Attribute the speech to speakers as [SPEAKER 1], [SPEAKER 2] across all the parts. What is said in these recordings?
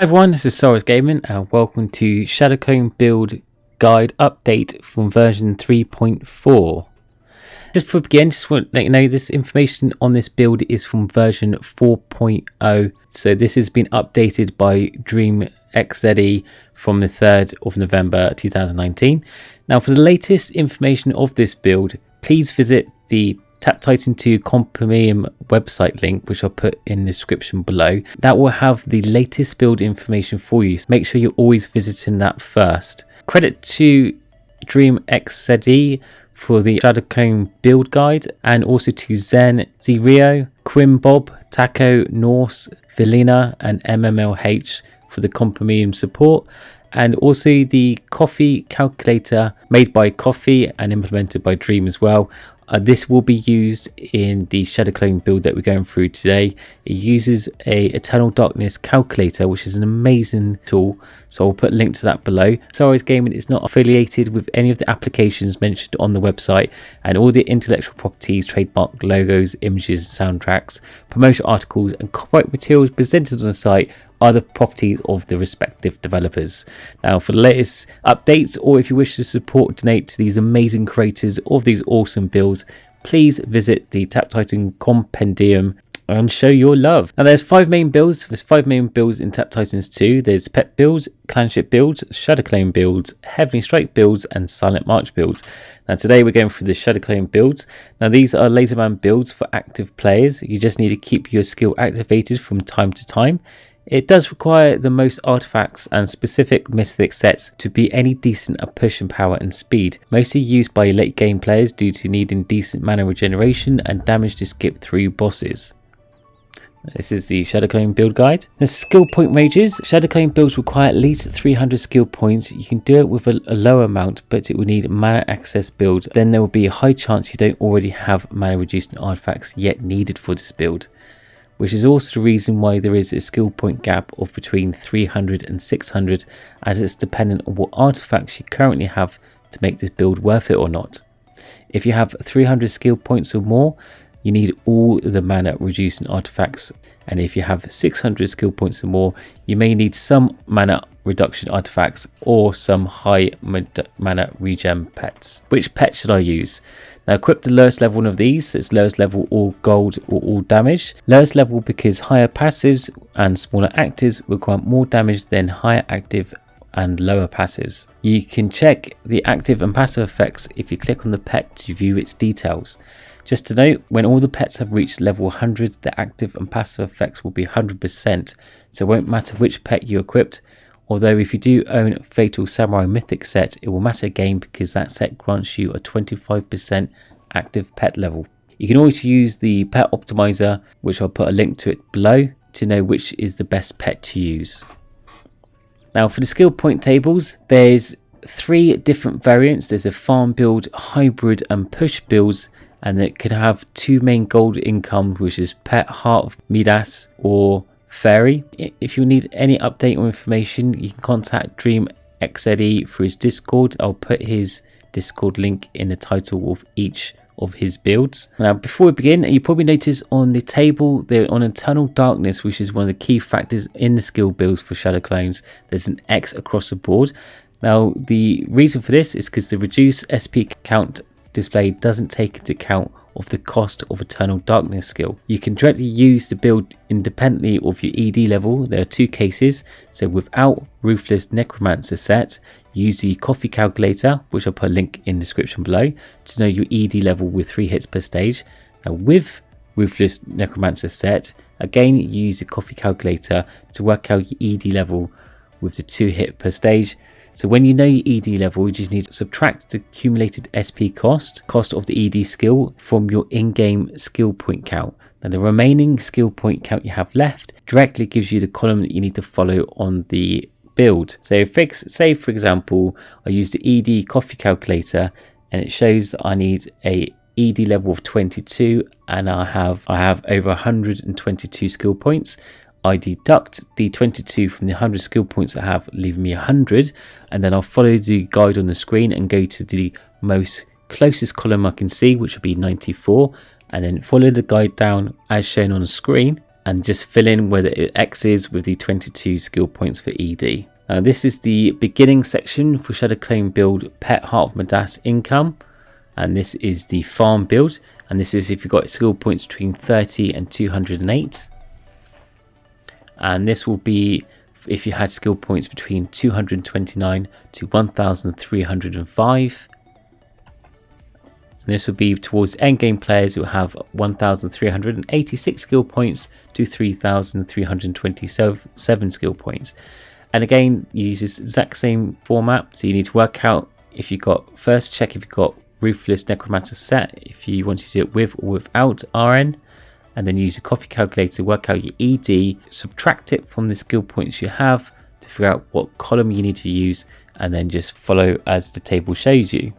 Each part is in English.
[SPEAKER 1] Hi everyone, this is Soulrise Gaming and welcome to Shadowclone build guide update from version 3.4. Just before we begin, just want to let you know this information on this build is from version 4.0. So this has been updated by DreamXZE from the 3rd of November 2019. Now for the latest information of this build, please visit the Tap Titan 2 Compendium website link, which I'll put in the description below. That will have the latest build information for you. So make sure you're always visiting that first. Credit to DreamXZE for the Shadowclone build guide, and also to Zen, Zirio, Kwimbob, Taco, Norse, Velina, and Mmlh for the Compendium support, and also the coffee calculator made by Coffee and implemented by Dream as well. This will be used in the Shadowclone build that we're going through today. It uses a Eternal Darkness calculator, which is an amazing tool, so I'll put a link to that below. Soulrise Gaming is not affiliated with any of the applications mentioned on the website, and all the intellectual properties, trademark logos, images, soundtracks, promotional articles and copyright materials presented on the site are the properties of the respective developers. Now for the latest updates, or if you wish to support or donate to these amazing creators of these awesome builds, please visit the Tap Titan Compendium and show your love. Now there's 5 main builds. There's 5 main builds in Tap Titans 2. There's Pet builds, Clanship builds, Shadowclone builds, Heavenly Strike builds and Silent March builds. Now today we're going through the Shadowclone builds. Now these are Laserman builds for active players. You just need to keep your skill activated from time to time. It does require the most artifacts and specific mythic sets to be any decent at push and power and speed, mostly used by late game players due to needing decent mana regeneration and damage to skip through bosses. This is the Shadowclone build guide. The skill point ranges. Shadowclone builds require at least 300 skill points. You can do it with a lower amount, but it will need mana access build. Then there will be a high chance you don't already have mana reducing artifacts yet needed for this build, which is also the reason why there is a skill point gap of between 300 and 600, as it's dependent on what artifacts you currently have to make this build worth it or not. If you have 300 skill points or more, you need all the mana reducing artifacts, and if you have 600 skill points or more, you may need some mana reduction artifacts or some high mana regen pets. Which pet should I use? Now equip the lowest level one of these. So it's lowest level all gold or all damage. Lowest level because higher passives and smaller actives require more damage than higher active and lower passives. You can check the active and passive effects if you click on the pet to view its details. Just to note, when all the pets have reached level 100, the active and passive effects will be 100%, so it won't matter which pet you equipped. Although if you do own Fatal Samurai Mythic set, it will matter again because that set grants you a 25% active pet level. You can always use the pet optimizer, which I'll put a link to it below, to know which is the best pet to use. Now for the skill point tables, there's 3 different variants. There's a farm build, hybrid and push builds, and it can have 2 main gold income, which is Pet, Heart of Midas or Fairy. If you need any update or information, you can contact DreamXZE through his Discord. I'll put his Discord link in the title of each of his builds. Now before we begin, you probably notice on the table there on Eternal Darkness, which is one of the key factors in the skill builds for Shadowclones, there's an X across the board. Now the reason for this is because the reduced SP count display doesn't take into account of the cost of Eternal Darkness skill. You can directly use the build independently of your ED level. There are 2 cases. So without Ruthless Necromancer set, use the coffee calculator, which I'll put a link in the description below, to know your ED level with 3 hits per stage. Now with Ruthless Necromancer set, again use the coffee calculator to work out your ED level with the 2 hit per stage. So when you know your ED level, you just need to subtract the accumulated SP cost of the ED skill from your in-game skill point count. Now the remaining skill point count you have left directly gives you the column that you need to follow on the build. So say for example, I use the ED coffee calculator and it shows that I need a ED level of 22 and I have over 122 skill points. I deduct the 22 from the 100 skill points I have, leaving me 100, and then I'll follow the guide on the screen and go to the most closest column I can see, which would be 94, and then follow the guide down as shown on the screen and just fill in where the X is with the 22 skill points for ED. This is the beginning section for Shadow Clone build Pet Heart of Midas income, and this is the farm build, and this is if you've got skill points between 30 and 208, and this will be if you had skill points between 229 to 1305. And this will be towards endgame players who have 1386 skill points to 3327 skill points. And again, you use this exact same format, so you need to work out if you got, first check if you've got Ruthless Necromancer set, if you want to do it with or without RN, and then use a coffee calculator to work out your ED, subtract it from the skill points you have to figure out what column you need to use, and then just follow as the table shows you.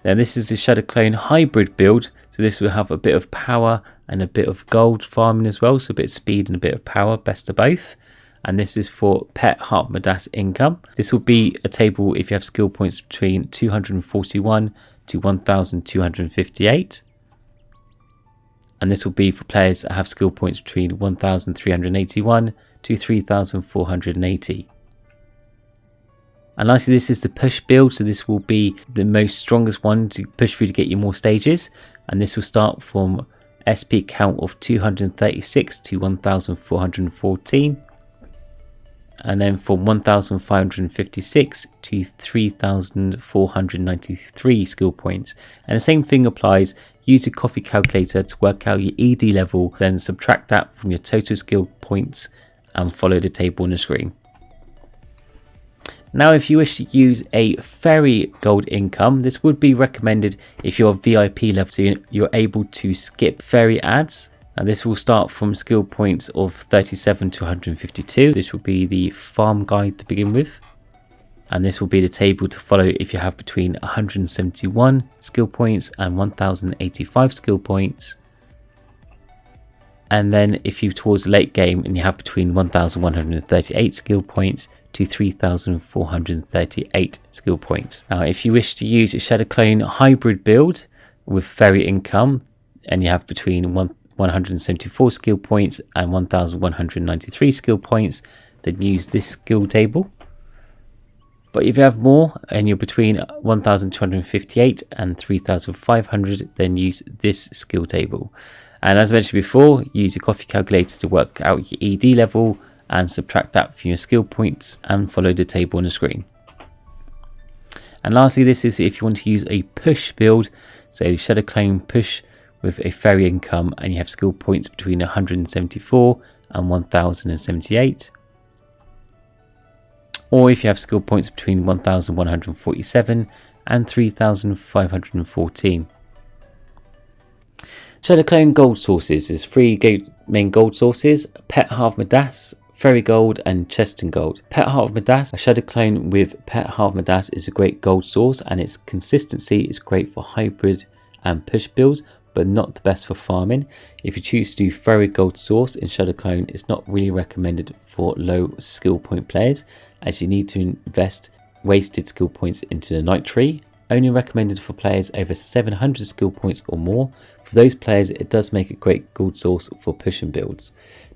[SPEAKER 1] Now this is the Shadow Clone hybrid build, so this will have a bit of power and a bit of gold farming as well, so a bit of speed and a bit of power, best of both. And this is for Pet Heart Midas income. This will be a table if you have skill points between 241 to 1258. And this will be for players that have skill points between 1381 to 3480. And lastly, this is the push build, so this will be the most strongest one to push through to get you more stages, and this will start from SP count of 236 to 1414, and then from 1556 to 3493 skill points. And the same thing applies. Use a coffee calculator to work out your ED level, then subtract that from your total skill points and follow the table on the screen. Now if you wish to use a fairy gold income, this would be recommended if you're VIP level, so you're able to skip fairy ads. And this will start from skill points of 37 to 152. This will be the farm guide to begin with. And this will be the table to follow if you have between 171 skill points and 1085 skill points. And then if you towards the late game and you have between 1138 skill points to 3438 skill points. Now if you wish to use a Shadow Clone hybrid build with fairy income and you have between 174 skill points and 1193 skill points, then use this skill table. But if you have more and you're between 1258 and 3500, then use this skill table. And as mentioned before, use your coffee calculator to work out your ED level and subtract that from your skill points and follow the table on the screen. And lastly, this is if you want to use a push build, so the Shadow Clone push with a fairy income and you have skill points between 174 and 1078. Or if you have skill points between 1147 and 3514. Shadow Clone gold sources is 3 main gold sources: Pet Heart of Midas, Fairy Gold and Cheston Gold. Pet Heart of Midas, a Shadow Clone with Pet Heart of Midas is a great gold source, and its consistency is great for hybrid and push builds, but not the best for farming. If you choose to do Fairy Gold source in Shadow Clone, it's not really recommended for low skill point players, as you need to invest wasted skill points into the Night Tree. Only recommended for players over 700 skill points or more. For those players, it does make a great gold source for pushing builds.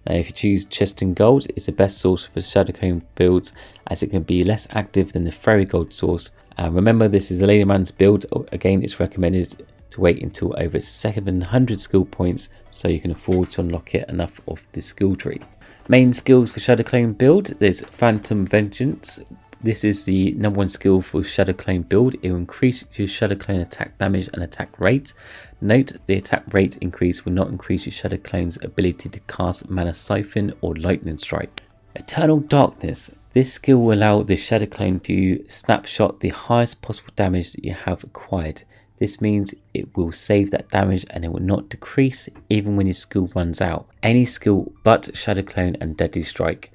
[SPEAKER 1] Now if you choose Cheston Gold, it's the best source for Shadow Clone builds, as it can be less active than the Fairy Gold source. Remember, this is a layman's build. Again, it's recommended to wait until over 700 skill points so you can afford to unlock it enough of the skill tree. Main skills for Shadow Clone build, there's Phantom Vengeance. This is the #1 skill for Shadow Clone build. It will increase your Shadow Clone attack damage and attack rate. Note, the attack rate increase will not increase your Shadow Clone's ability to cast Mana Siphon or Lightning Strike. Eternal Darkness. This skill will allow the Shadow Clone to snapshot the highest possible damage that you have acquired. This means it will save that damage and it will not decrease even when your skill runs out. Any skill but Shadow Clone and Deadly Strike.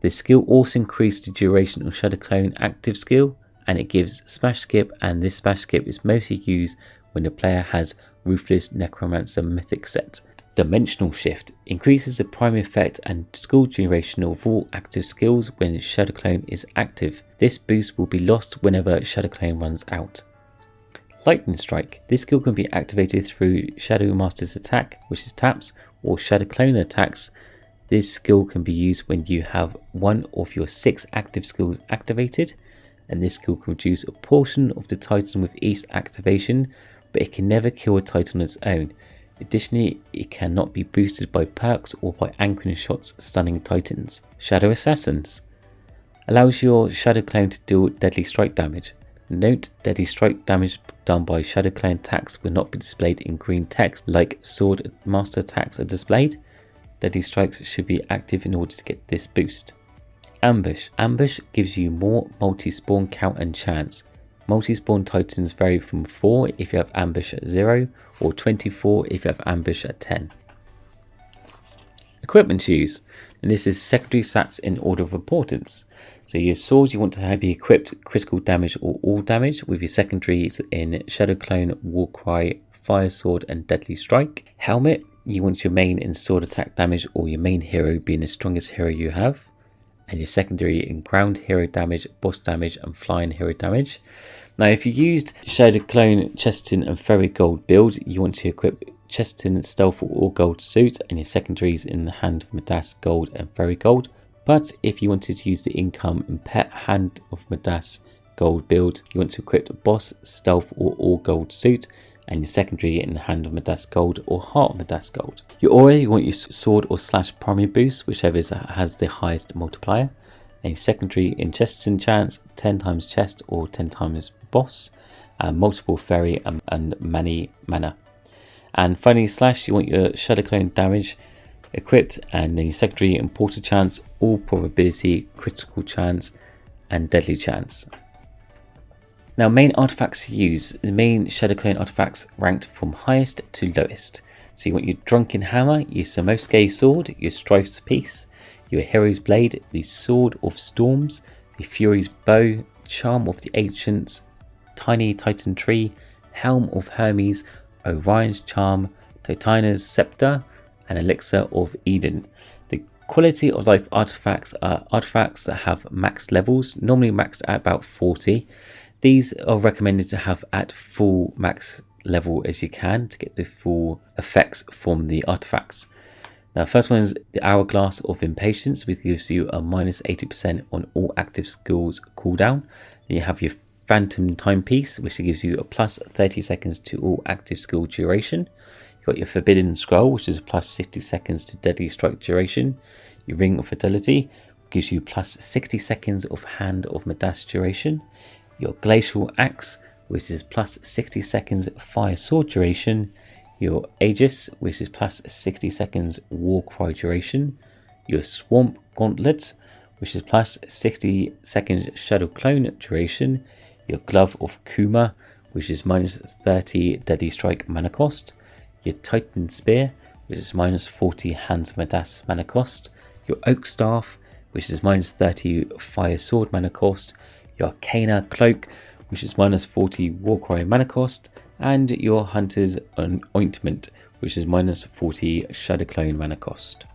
[SPEAKER 1] This skill also increases the duration of Shadow Clone active skill, and it gives Smash Skip, and this Smash Skip is mostly used when the player has Ruthless Necromancer Mythic set. Dimensional Shift increases the primary effect and skill duration of all active skills when Shadow Clone is active. This boost will be lost whenever Shadow Clone runs out. Lightning Strike. This skill can be activated through Shadow Master's attack, which is taps, or Shadow Clone attacks. This skill can be used when you have one of your 6 active skills activated, and this skill can reduce a portion of the Titan with each activation, but it can never kill a Titan on its own. Additionally, it cannot be boosted by perks or by anchoring shots stunning Titans. Shadow Assassins allows your Shadow Clone to deal deadly strike damage. Note, deadly strike damage done by Shadow Clone attacks will not be displayed in green text like Sword Master attacks are displayed. Deadly strikes should be active in order to get this boost. Ambush. Ambush gives you more multi-spawn count and chance. Multi-spawn Titans vary from 4 if you have ambush at 0 or 24 if you have ambush at 10. Equipment to use, and this is secondary stats in order of importance. So your sword, you want to be equipped critical damage or all damage, with your secondaries in Shadow Clone, Warcry, Fire Sword and Deadly Strike. Helmet, you want your main in sword attack damage or your main hero being the strongest hero you have. And your secondary in ground hero damage, boss damage and flying hero damage. Now if you used Shadow Clone, Chesterton and Fairy Gold build, you want to equip Chesterton, Stealth or Gold suit and your secondaries in the Hand of Midas Gold and Fairy Gold. But if you wanted to use the income and pet Hand of Midas Gold build, you want to equip Boss, Stealth or All Gold suit and your secondary in the Hand of Midas Gold or Heart of Midas Gold. Your aura, you want your sword or slash primary boost, whichever has the highest multiplier. And your secondary in Chesterton chance, 10 times chest or 10 times boss, and multiple fairy and many mana. And finally slash, you want your Shadow Clone damage equipped, and then your secondary in portal chance, all probability, critical chance and deadly chance. Now main artifacts to use, the main Shadow Clone artifacts ranked from highest to lowest. So you want your Drunken Hammer, your Samosuke Sword, your Strife's Piece, your Hero's Blade, the Sword of Storms, the Fury's Bow, Charm of the Ancients, Tiny Titan Tree, Helm of Hermes, Orion's Charm, Titana's Scepter and Elixir of Eden. The quality of life artifacts are artifacts that have max levels, normally maxed at about 40. These are recommended to have at full max level as you can to get the full effects from the artifacts. Now first one is the Hourglass of Impatience, which gives you a minus 80% on all active skills cooldown. Then you have your Phantom Timepiece, which gives you a plus 30 seconds to all active skill duration. You've got your Forbidden Scroll, which is plus 60 seconds to Deadly Strike duration. Your Ring of Fidelity gives you plus 60 seconds of Hand of Midas duration. Your Glacial Axe, which is plus 60 seconds Fire Sword duration. Your Aegis, which is plus 60 seconds Warcry duration. Your Swamp Gauntlet, which is plus 60 seconds Shadow Clone duration. Your Glove of Kuma, which is minus 30 Deadly Strike mana cost. Your Titan Spear, which is minus 40 Hands of Midas mana cost. Your Oak Staff, which is minus 30 Fire Sword mana cost. Your Arcana Cloak, which is minus 40 Warcry mana cost, and your Hunter's Ointment, which is minus 40 Shadow Clone mana cost.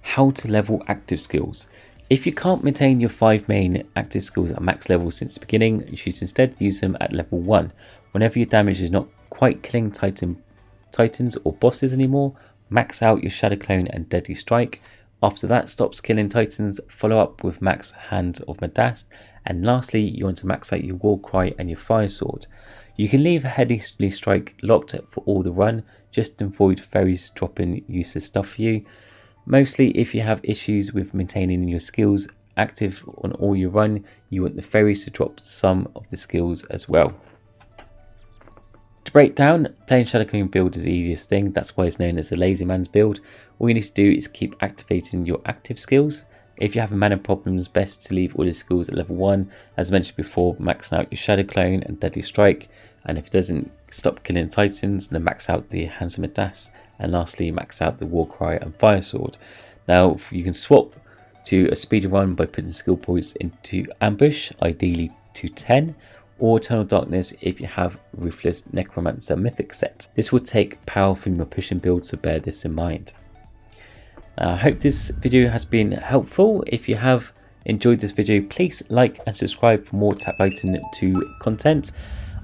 [SPEAKER 1] How to level active skills. If you can't maintain your 5 main active skills at max level since the beginning, you should instead use them at level 1. Whenever your damage is not quite killing titans or bosses anymore, max out your Shadow Clone and Deadly Strike. After that stops killing titans, follow up with max Hand of Midas, and lastly you want to max out your Warcry and your Fire Sword. You can leave a Deadly Strike locked for all the run, just to avoid fairies dropping useless stuff for you. Mostly if you have issues with maintaining your skills active on all your run, you want the fairies to drop some of the skills as well. To break down, playing Shadow Clone build is the easiest thing, that's why it's known as the lazy man's build. All you need to do is keep activating your active skills. If you have mana problems, best to leave all your skills at level 1. As mentioned before, maxing out your Shadow Clone and Deadly Strike, and if it doesn't stop killing titans, then max out the Hands of Midas, and lastly max out the Warcry and Fire Sword. Now you can swap to a speed run by putting skill points into Ambush, ideally to 10, or Eternal Darkness if you have Ruthless Necromancer Mythic set. This will take power from your pushing build, so bear this in mind. I hope this video has been helpful. If you have enjoyed this video, please like and subscribe for more Tap Titan 2 content.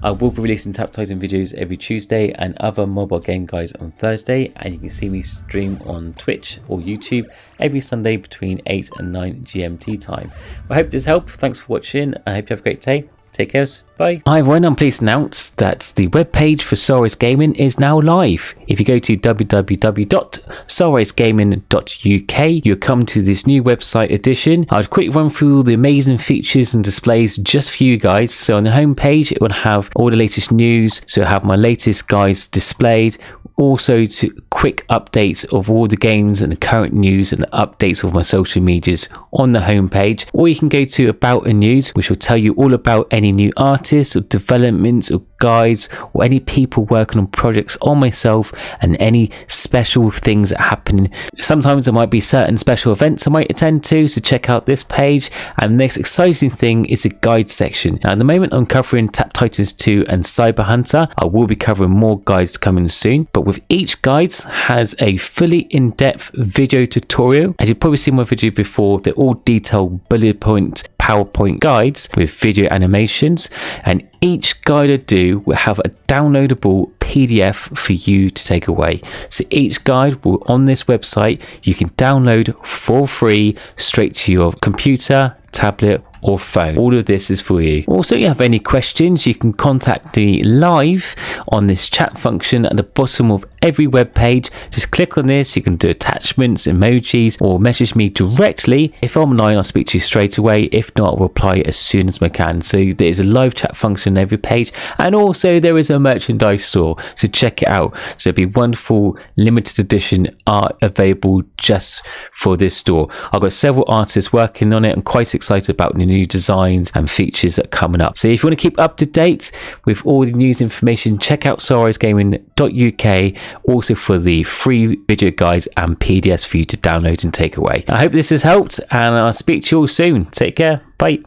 [SPEAKER 1] I will be releasing Tap Titan videos every Tuesday and other mobile game guides on Thursday, and you can see me stream on Twitch or YouTube every Sunday between 8 and 9 GMT time. I hope this helped. Thanks for watching. I hope you have a great day. Take care. Bye. Hi everyone, I'm pleased to announce that the webpage for Soulrise Gaming is now live. If you go to www.soulrisegaming.uk, you'll come to this new website edition. I'll quickly run through all the amazing features and displays just for you guys. So on the home page, it will have all the latest news. So I'll have my latest guides displayed. Also to quick updates of all the games and the current news and the updates of my social medias on the homepage. Or you can go to About and News, which will tell you all about any new artists or developments or guides or any people working on projects on myself and any special things that happen. Sometimes there might be certain special events I might attend to, so check out this page. And the next exciting thing is the guide section. Now at the moment I'm covering Tap Titans 2 and Cyber Hunter. I will be covering more guides coming soon, but with each guide has a fully in-depth video tutorial. As you've probably seen my video before, they're all detailed bullet point PowerPoint guides with video animations, and each guide I do will have a downloadable PDF for you to take away. So each guide will on this website you can download for free straight to your computer, tablet or phone. All of this is for you. Also, if you have any questions, you can contact me live on this chat function at the bottom of every web page. Just click on this. You can do attachments, emojis, or message me directly. If I'm online, I'll speak to you straight away. If not, I'll reply as soon as I can. So there's a live chat function on every page, and also there is a merchandise store, so check it out. So there'll be wonderful limited edition art available just for this store. I've got several artists working on it. I'm quite excited about the new designs and features that are coming up. So if you want to keep up to date with all the news information, check out soulrisegaming.uk, also for the free video guides and PDFs for you to download and take away. I hope this has helped, and I'll speak to you all soon. Take care. Bye.